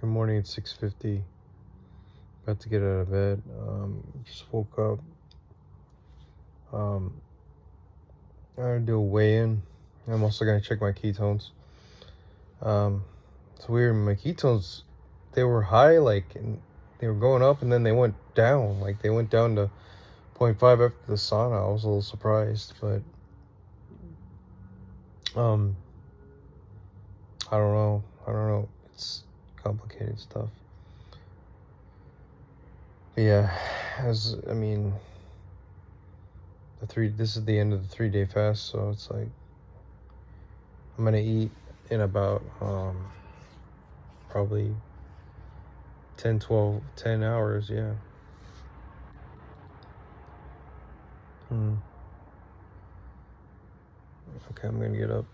Good morning, it's 6:50. About to get out of bed. Just woke up. I'm gonna do a weigh-in. I'm also gonna check my ketones. It's weird. My ketones, they were high, and they were going up, and then they went down. Like they went down to 0.5 after the sauna. I was a little surprised, but I don't know. It's complicated stuff. But yeah, this is the end of the 3-day fast, so it's like I'm gonna eat in about probably 10 hours. Yeah. Okay, I'm gonna get up.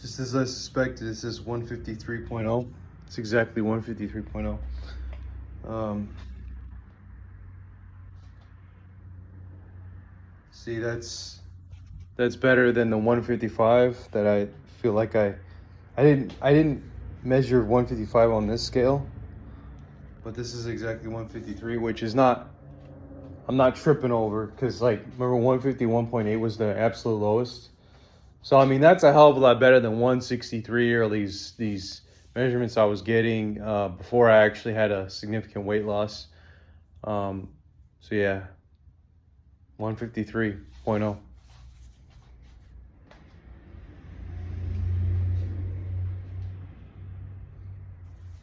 Just as I suspected, this is 153.0. It's exactly 153.0. See, that's better than the 155 that I feel like I didn't measure 155 on this scale, but this is exactly 153, which is not, I'm not tripping over, because remember 151.8 was the absolute lowest. So I mean that's a hell of a lot better than 163 or these measurements I was getting before I actually had a significant weight loss. So yeah, 153.0.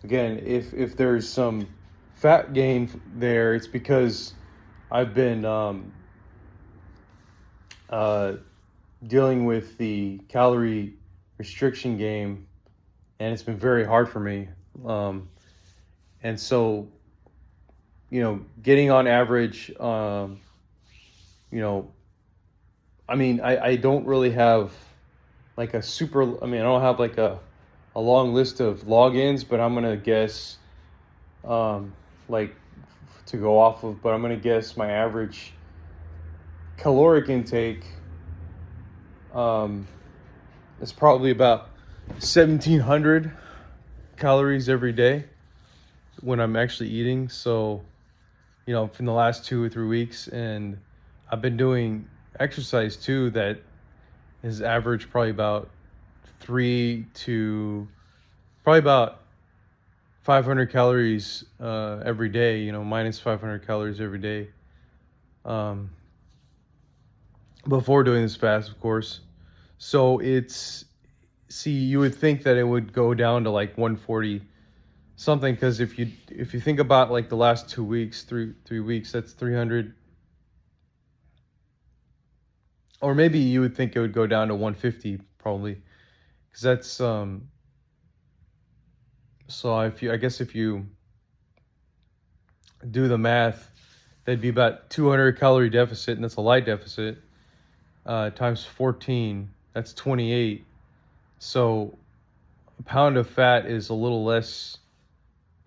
Again, if there's some fat gain there, it's because I've been dealing with the calorie restriction game, and it's been very hard for me. And so, getting on average, I don't really have like a super, I don't have like a long list of logins, but I'm going to guess, like to go off of, but I'm going to guess my average caloric intake It's probably about 1,700 calories every day when I'm actually eating. So, from the last 2 or 3 weeks, and I've been doing exercise too that is average probably about 500 calories every day. Minus 500 calories every day. Um, Before doing this fast, of course. So you would think that it would go down to like 140 something, because if you think about like the last 2 weeks, 3 weeks, that's 300. Or maybe you would think it would go down to 150 probably, because that's so if you do the math, that'd be about 200 calorie deficit, and that's a light deficit, times 14, that's 28. So a pound of fat is a little less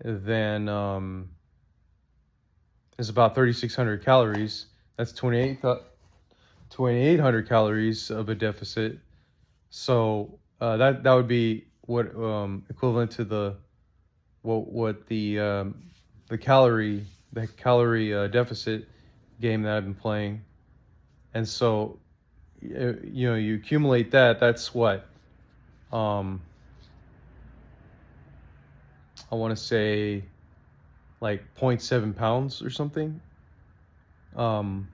than is about 3,600 calories. That's 2,800 calories of a deficit. So that would be what equivalent to the calorie deficit game that I've been playing. And so you accumulate that. That's what I want to say like 0.7 pounds or something. So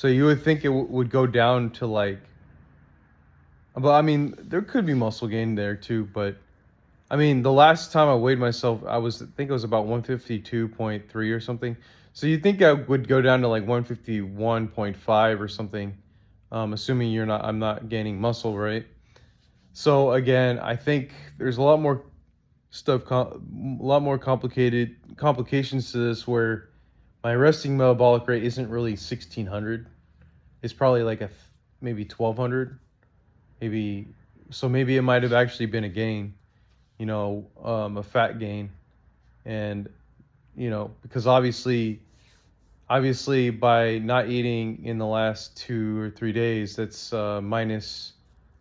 you would think it would go down to like, but I mean, there could be muscle gain there too. But I mean, the last time I weighed myself, I think it was about 152.3 or something. So you think I would go down to like 151.5 or something, assuming I'm not gaining muscle, right? So again, I think there's a lot more complications to this, where my resting metabolic rate isn't really 1,600. It's probably like maybe 1,200, maybe. So maybe it might have actually been a gain, a fat gain, and because obviously by not eating in the last 2 or 3 days, that's minus.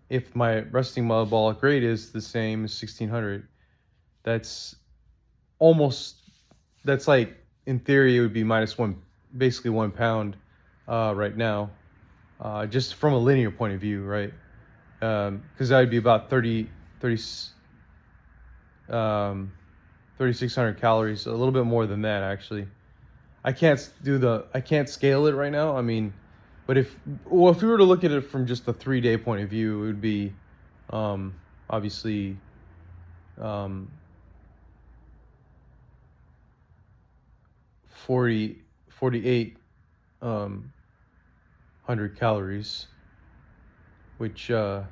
If my resting metabolic rate is the same as 1,600, that's almost, that's like, in theory, it would be minus one, basically 1 pound right now, just from a linear point of view, right? Because that would be about 3,600 calories, a little bit more than that actually. I can't scale it right now. I mean, but if we were to look at it from just a 3-day point of view, it would be obviously 48 hundred calories, which did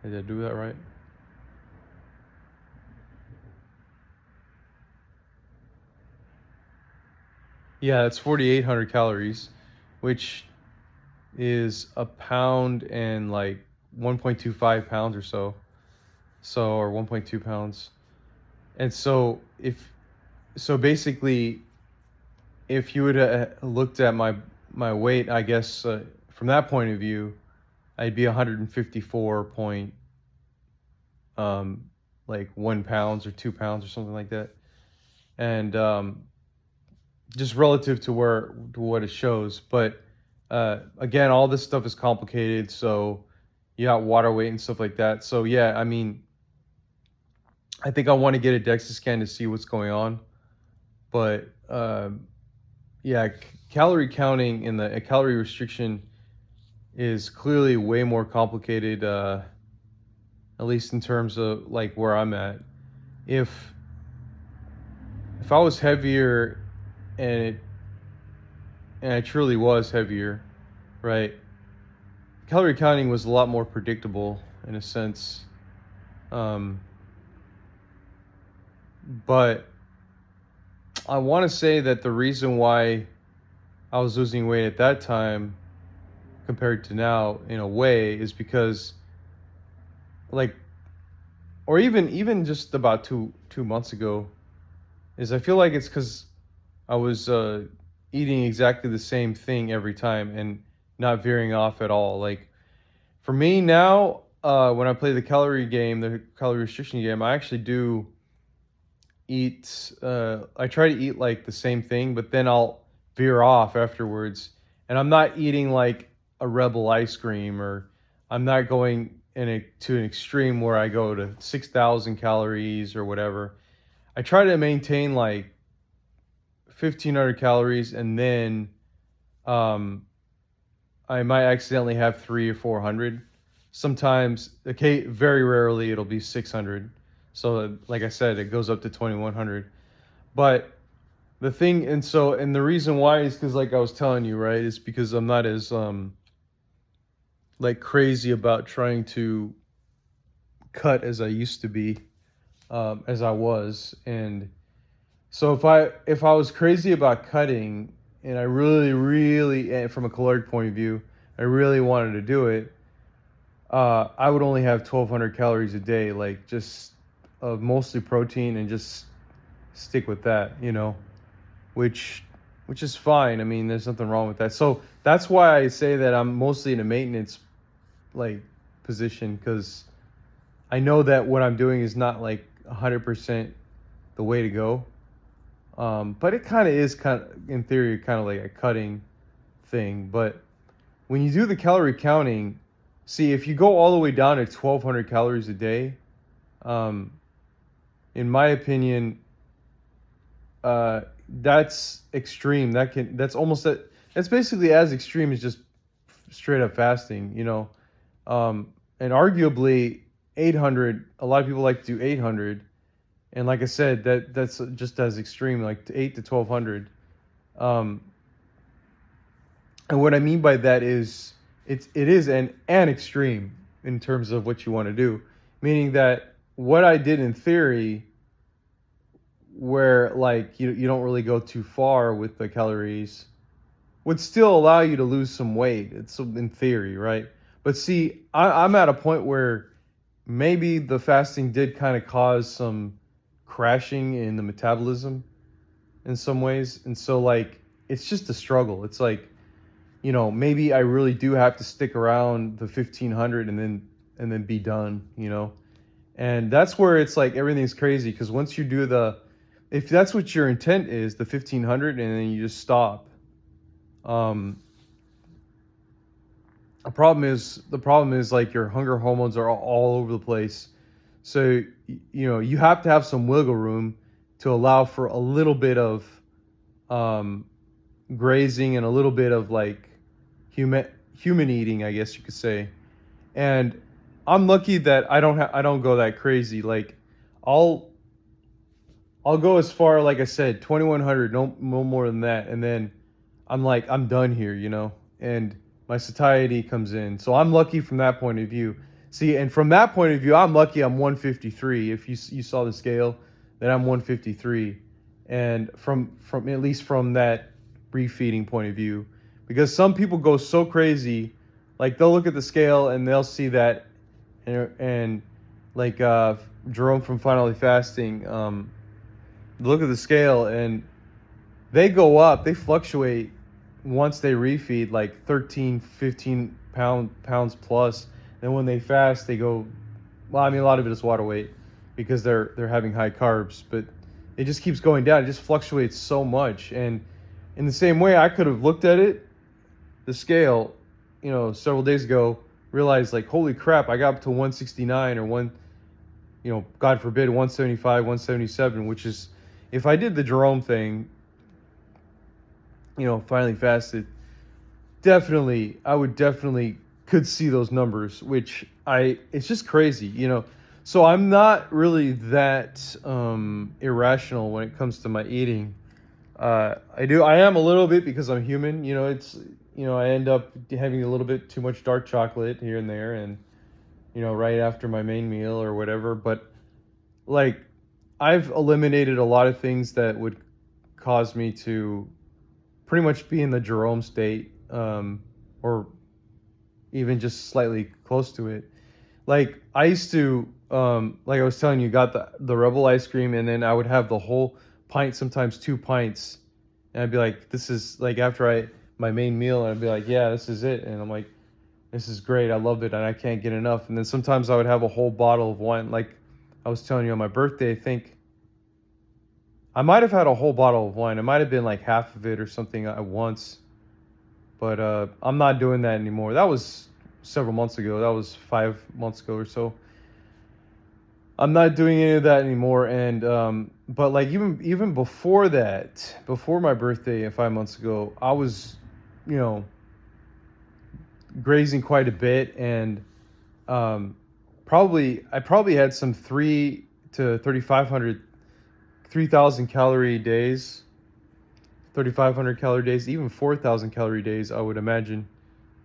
I do that right? Yeah, it's 4,800 calories, which is a pound and like 1.25 pounds or so, or 1.2 pounds. And so basically, if you would have looked at my weight, I guess from that point of view, I'd be 154 point like 1 pounds or 2 pounds or something like that, and just relative to what it shows. But again, all this stuff is complicated, so you got water weight and stuff like that. So yeah, I mean, I think I want to get a DEXA scan to see what's going on. But yeah, calorie counting and the calorie restriction is clearly way more complicated, at least in terms of like where I'm at. If I was heavier, and I truly was heavier, right? Calorie counting was a lot more predictable in a sense. But I want to say that the reason why I was losing weight at that time compared to now, in a way, is because, like, or even just about two months ago, is I feel like it's because I was eating exactly the same thing every time and not veering off at all. Like for me now, when I play the calorie game, the calorie restriction game, I actually do eat. I try to eat like the same thing, but then I'll veer off afterwards, and I'm not eating like a Rebel ice cream, or I'm not going to an extreme where I go to 6,000 calories or whatever. I try to maintain like 1,500 calories, and then um, I might accidentally have 300 or 400. Sometimes, okay, very rarely it'll be 600. So, like I said, it goes up to 2,100. But the thing, and the reason why is because, like I was telling you, right, is because I'm not as like crazy about trying to cut as I used to be, as I was, and so if I was crazy about cutting, and I really, and from a caloric point of view, I really wanted to do it, I would only have 1,200 calories a day, like just of mostly protein, and just stick with that, which which is fine. I mean, there's nothing wrong with that. So that's why I say that I'm mostly in a maintenance like position, because I know that what I'm doing is not like 100% the way to go. But it kind of is in theory, kind of like a cutting thing. But when you do the calorie counting, see, if you go all the way down to 1,200 calories a day, um, in my opinion, that's extreme. That's basically as extreme as just straight up fasting. And arguably 800. A lot of people like to do 800. And like I said, that's just as extreme, like 8 to 1,200. Um, and what I mean by that is it is an extreme in terms of what you want to do, meaning that what I did in theory, where like you don't really go too far with the calories, would still allow you to lose some weight. It's in theory, right? But see, I'm at a point where maybe the fasting did kind of cause some crashing in the metabolism in some ways. And so like it's just a struggle. It's like, maybe I really do have to stick around the 1,500 and then be done. And that's where it's like everything's crazy, because once you do if that's what your intent is, the 1,500, and then you just stop. The problem is like your hunger hormones are all over the place. So, you have to have some wiggle room to allow for a little bit of grazing and a little bit of like human eating, I guess you could say. And I'm lucky that I don't go that crazy. Like I'll go as far, like I said, 2,100, no more than that, and then I'm done here. And my satiety comes in. So I'm lucky from that point of view. See, and from that point of view, I'm lucky I'm 153. If you saw the scale, then I'm 153. And from at least from that refeeding point of view, because some people go so crazy, like they'll look at the scale and they'll see that, and like Jerome from Finally Fasting, look at the scale and they go up, they fluctuate once they refeed like 13, 15 pounds plus. Then when they fast, they go, well, I mean, a lot of it is water weight because they're having high carbs, but it just keeps going down. It just fluctuates so much. And in the same way, I could have looked at it, the scale, several days ago, realized like, holy crap, I got up to 169 or God forbid, 175, 177, which is, if I did the Jerome thing, finally fasted, I would definitely could see those numbers, which it's just crazy. So I'm not really that irrational when it comes to my eating. I am a little bit, because I'm human. I end up having a little bit too much dark chocolate here and there, and right after my main meal or whatever. But like, I've eliminated a lot of things that would cause me to pretty much be in the Jerome state, or even just slightly close to it. Like I used to, like I was telling you, got the Rebel ice cream, and then I would have the whole pint, sometimes 2 pints, And I'd be like, this is like after my main meal, and I'd be like, yeah, this is it. And I'm like, this is great. I love it, and I can't get enough. And then sometimes I would have a whole bottle of wine. Like I was telling you on my birthday, I think I might have had a whole bottle of wine. It might have been like half of it or something at once. But I'm not doing that anymore. That was several months ago. That was 5 months ago or so. I'm not doing any of that anymore. And but like even before that, before my birthday 5 months ago, I was, you know, grazing quite a bit, and I probably had some 3,000 calorie days, 3,500 calorie days, even 4,000 calorie days, I would imagine.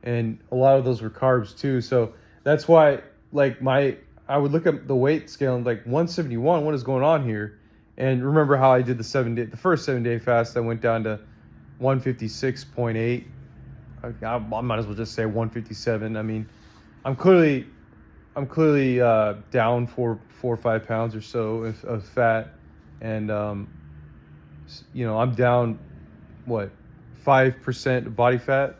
And a lot of those were carbs too. So that's why, like, I would look at the weight scale and like 171, what is going on here? And remember how I did the first 7 day fast, I went down to 156.8. I might as well just say 157. I mean, I'm clearly down 4 or 5 pounds or so of fat, and I'm down what 5% body fat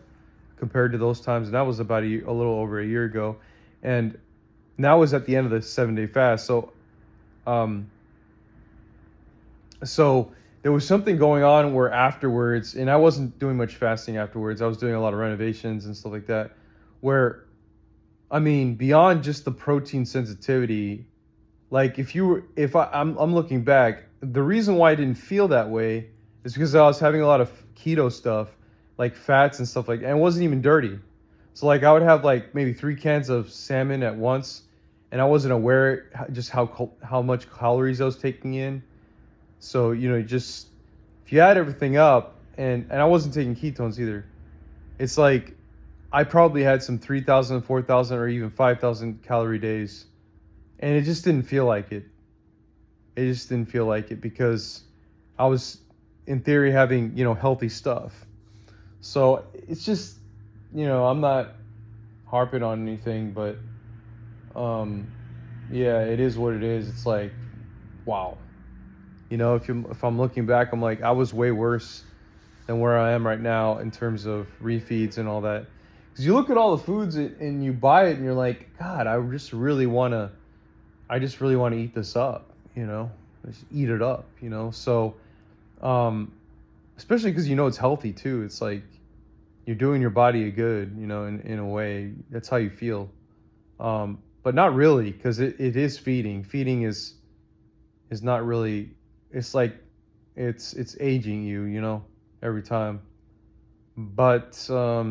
compared to those times, and that was about a little over a year ago, and that was at the end of the 7 day fast. So there was something going on where afterwards, and I wasn't doing much fasting afterwards. I was doing a lot of renovations and stuff like that, where, I mean, beyond just the protein sensitivity, like I'm looking back, the reason why I didn't feel that way is because I was having a lot of keto stuff, like fats and stuff like that, and it wasn't even dirty. So like I would have like maybe 3 cans of salmon at once, and I wasn't aware just how much calories I was taking in. So, just if you add everything up, and I wasn't taking ketones either, it's like I probably had some 3,000, 4,000, or even 5,000 calorie days. And it just didn't feel like it. It just didn't feel like it because I was, in theory, having, healthy stuff. So it's just, I'm not harping on anything, but yeah, it is what it is. It's like, wow. If I'm looking back, I'm like, I was way worse than where I am right now in terms of refeeds and all that. Because you look at all the foods and you buy it and you're like, God, I just really want to eat this up, just eat it up, So, especially because it's healthy too. It's like you're doing your body a good, in a way. That's how you feel. But not really, because it is feeding. Feeding is not really. It's like it's aging you, every time. But I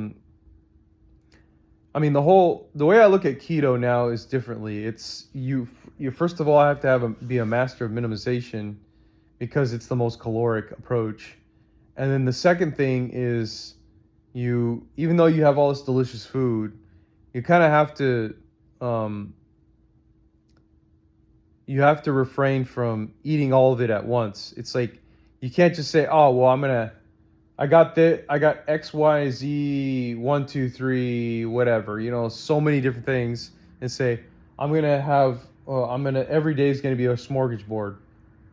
mean, the way I look at keto now is differently. It's you first of all have to be a master of minimization because it's the most caloric approach. And then the second thing is even though you have all this delicious food, you kind of have to refrain from eating all of it at once. It's like you can't just say, "Oh, well, I got X, Y, Z, 1, 2, 3, whatever." So many different things, and say, "I'm gonna every day is gonna be a smorgasbord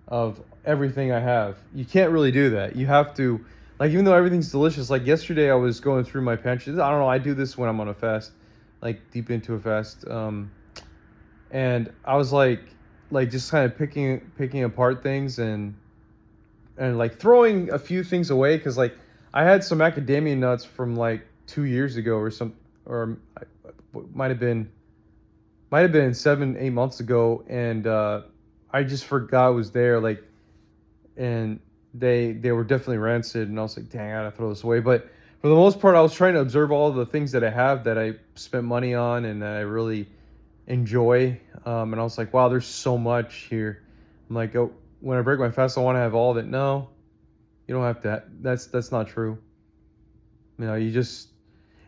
of everything I have." You can't really do that. You have to, like, even though everything's delicious. Like yesterday, I was going through my pantry. I don't know. I do this when I'm on a fast, like deep into a fast, and I was like just kind of picking apart things and like throwing a few things away because like I had some macadamia nuts from like 2 years ago or might have been 7-8 months ago, and I just forgot it was there, like, and they were definitely rancid, and I was like, dang, I gotta throw this away. But for the most part, I was trying to observe all the things that I have that I spent money on and that I really enjoy, and I was like, wow, there's so much here. I'm like, oh, when I break my fast, I want to have all of it. No, you don't have to. That's not true. You just,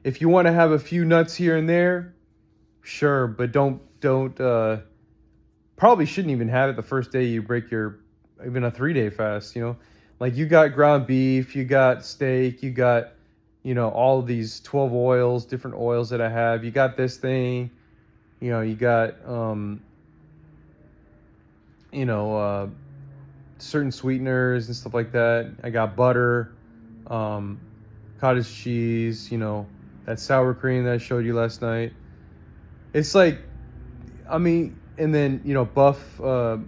if you want to have a few nuts here and there, sure, but don't probably shouldn't even have it the first day you break even a 3-day fast. Like you got ground beef, you got steak, you got all of these 12 oils, different oils that I have. You got this thing. You got, certain sweeteners and stuff like that. I got butter. cottage cheese, you know, that sour cream that I showed you last night. It's like, I mean, and then, you know, buff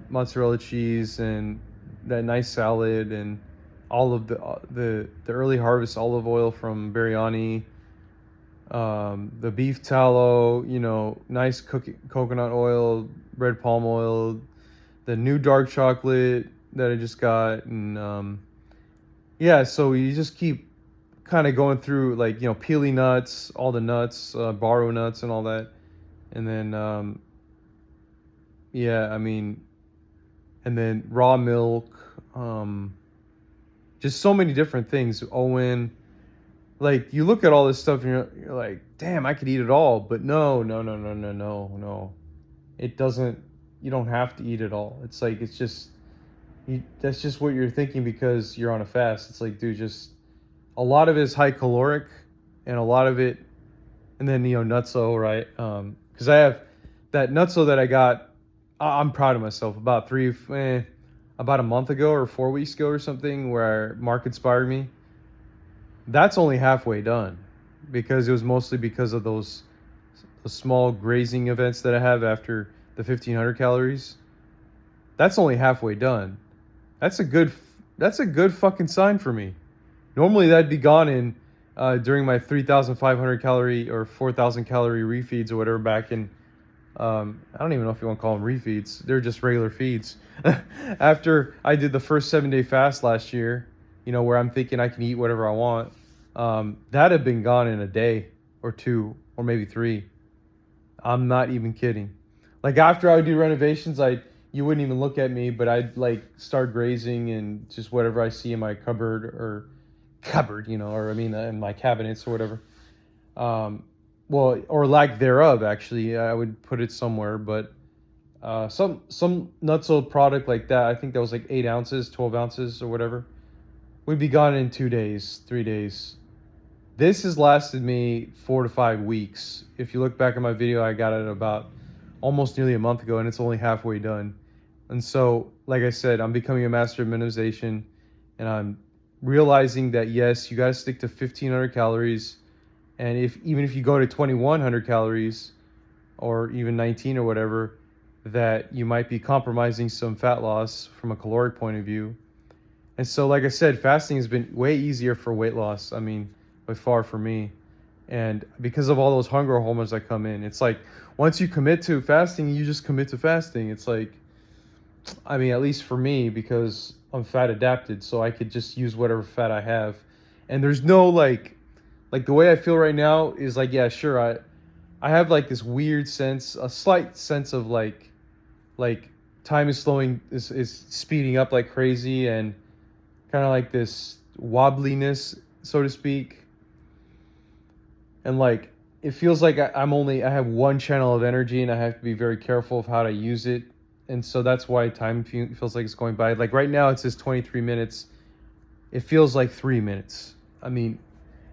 mozzarella cheese and that nice salad and all of the early harvest olive oil from biryani, the beef tallow, you know, nice coconut oil, red palm oil, the new dark chocolate that I just got, and yeah, so you just keep kind of going through, like, you know, peely nuts, all the nuts, baro nuts and all that, and then yeah, I mean, and then raw milk, just so many different things. Owen, like, you look at all this stuff and you're like, damn, I could eat it all, but no, no, no, no, no, no, no. It doesn't. You don't have to eat it all. It's like, it's just, that's just what you're thinking because you're on a fast. It's like, dude, just a lot of it is high caloric, and a lot of it, and then, you know, nutso, right? Because I have that nutso that I got. I'm proud of myself. About about a month ago or 4 weeks ago or something, where Mark inspired me. That's only halfway done, because it was mostly because of those small grazing events that I have after the 1500 calories. That's only halfway done. That's a good fucking sign for me. Normally that'd be gone in during my 3,500 calorie or 4,000 calorie refeeds or whatever back in, I don't even know if you want to call them refeeds. They're just regular feeds. After I did the first 7-day fast last year, you know, where I'm thinking I can eat whatever I want, that had been gone in a day or two or maybe 3. I'm not even kidding. Like, after I would do renovations, you wouldn't even look at me, but I'd like start grazing and just whatever I see in my cupboard, you know, or I mean in my cabinets or whatever. Well, or lack thereof, actually, I would put it somewhere. But some nutso product like that, I think that was like 8 ounces, 12 ounces or whatever, would be gone in 2 days, 3 days. This has lasted me 4 to 5 weeks. If you look back at my video, I got it about almost nearly a month ago, and it's only halfway done. And so, like I said, I'm becoming a master of minimization, and I'm realizing that, yes, you got to stick to 1,500 calories. And even if you go to 2,100 calories or even 19 or whatever, that you might be compromising some fat loss from a caloric point of view. And so, like I said, fasting has been way easier for weight loss. I mean, by far for me. And because of all those hunger hormones that come in, it's like, once you commit to fasting, you just commit to fasting. It's like, I mean, at least for me, because I'm fat adapted, so I could just use whatever fat I have. And there's no like the way I feel right now is like, yeah, sure, I have like this weird sense, a slight sense of like time is is speeding up like crazy, and kind of like this wobbliness, so to speak. And like, it feels like I have one channel of energy, and I have to be very careful of how to use it. And so that's why time feels like it's going by. Like right now it says 23 minutes. It feels like 3 minutes. I mean,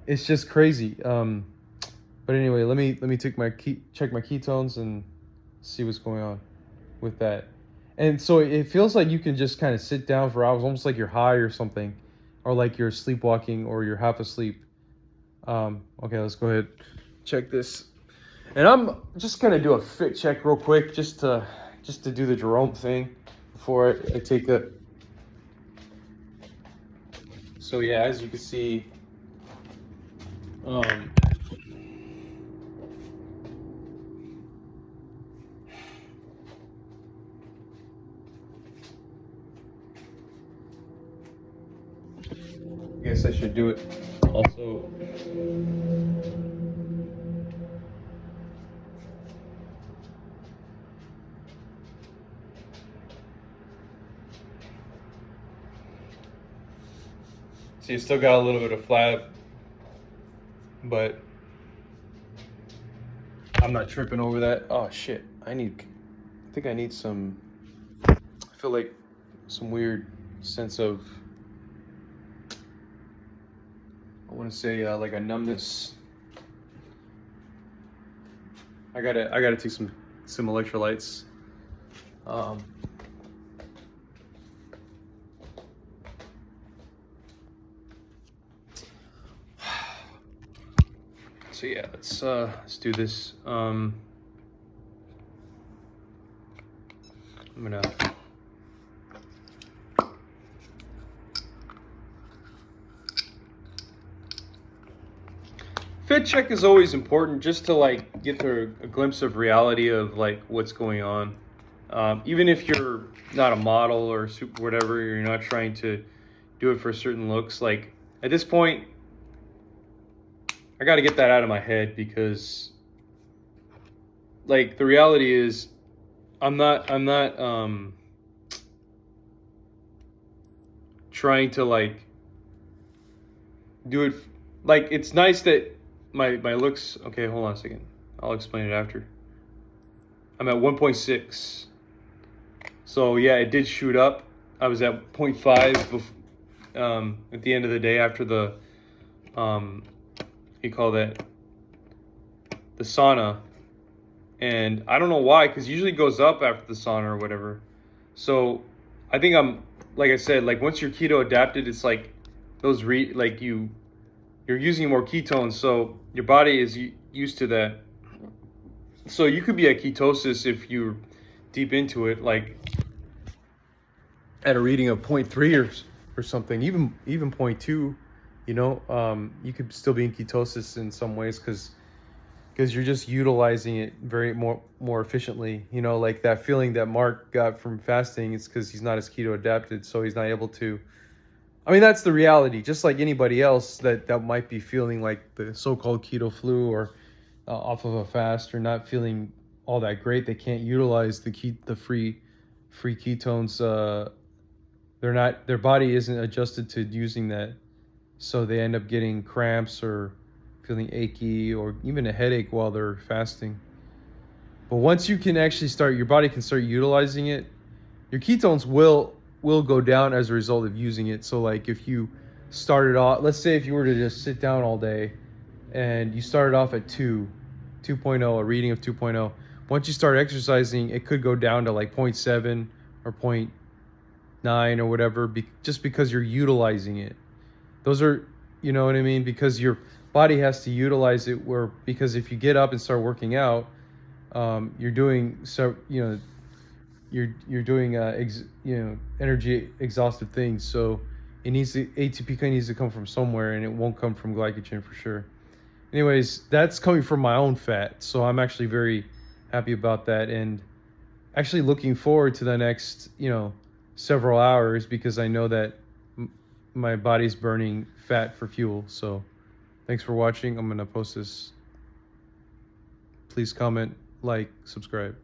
it's just crazy. But anyway, let me check my ketones and see what's going on with that. And so it feels like you can just kind of sit down for hours, almost like you're high or something, or like you're sleepwalking or you're half asleep. Okay, let's go ahead, check this. And I'm just gonna do a fit check real quick, just to do the Jerome thing before I take it. So yeah, as you can see, I guess I should do it also. So you still got a little bit of flab, but I'm not tripping over that. Oh shit, I think I need some, I feel like some weird sense of, I want to say like a numbness. I gotta take some electrolytes. So yeah, let's do this. I'm gonna fit check is always important, just to like get a glimpse of reality of like what's going on. Even if you're not a model or super whatever, you're not trying to do it for certain looks. Like at this point, I got to get that out of my head, because like the reality is I'm not trying to like do it. Like, it's nice that my looks, okay, hold on a second, I'll explain it after. I'm at 1.6, so yeah, it did shoot up. I was at 0.5 at the end of the day after the you call that, the sauna. And I don't know why, because usually it goes up after the sauna or whatever. So I think I'm, like I said, like once you're keto adapted, it's like those like you're using more ketones, so your body is used to that. So you could be at ketosis if you're deep into it, like at a reading of 0.3 or something, even 0.2. You know, you could still be in ketosis in some ways, because you're just utilizing it very more efficiently. You know, like that feeling that Mark got from fasting, it's because he's not as keto adapted, so he's not able to. I mean, that's the reality. Just like anybody else that might be feeling like the so-called keto flu, or off of a fast, or not feeling all that great, they can't utilize the free ketones. Their body isn't adjusted to using that, so they end up getting cramps or feeling achy, or even a headache while they're fasting. But once you can actually your body can start utilizing it, your ketones will go down as a result of using it. So like if you started off, let's say if you were to just sit down all day and you started off at 2.0, a reading of 2.0, once you start exercising, it could go down to like 0.7 or 0.9 or whatever, just because you're utilizing it. Those are, you know what I mean? Because your body has to utilize it, because if you get up and start working out, you're doing you're doing energy exhaustive things. So ATP needs to come from somewhere, and it won't come from glycogen for sure. Anyways, that's coming from my own fat, so I'm actually very happy about that, and actually looking forward to the next several hours, because I know that my body's burning fat for fuel. So thanks for watching. I'm gonna post this. Please comment, like, subscribe.